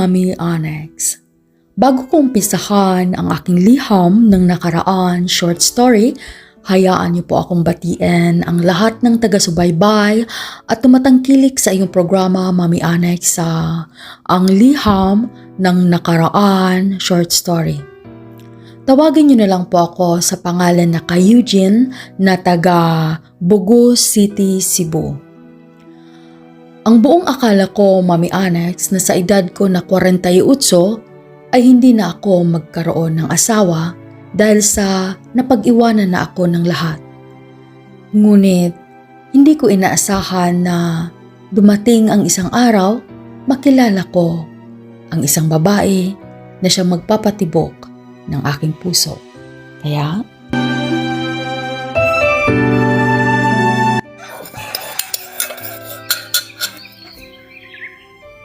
Mommy Onyx. Bago ko umpisahan ang aking liham ng nakaraan short story, hayaan niyo po akong batiin ang lahat ng taga-subaybay at tumatangkilik sa iyong programa Mommy Onyx sa Ang Liham ng Nakaraan short story. Tawagin niyo na lang po ako sa pangalan na kay Eugene na taga Bugo City, Cebu. Ang buong akala ko, Mommy Onyx, na sa edad ko na 48 ay hindi na ako magkaroon ng asawa dahil sa napag-iwanan na ako ng lahat. Ngunit hindi ko inaasahan na dumating ang isang araw, makilala ko ang isang babae na siyang magpapatibok ng aking puso. Kaya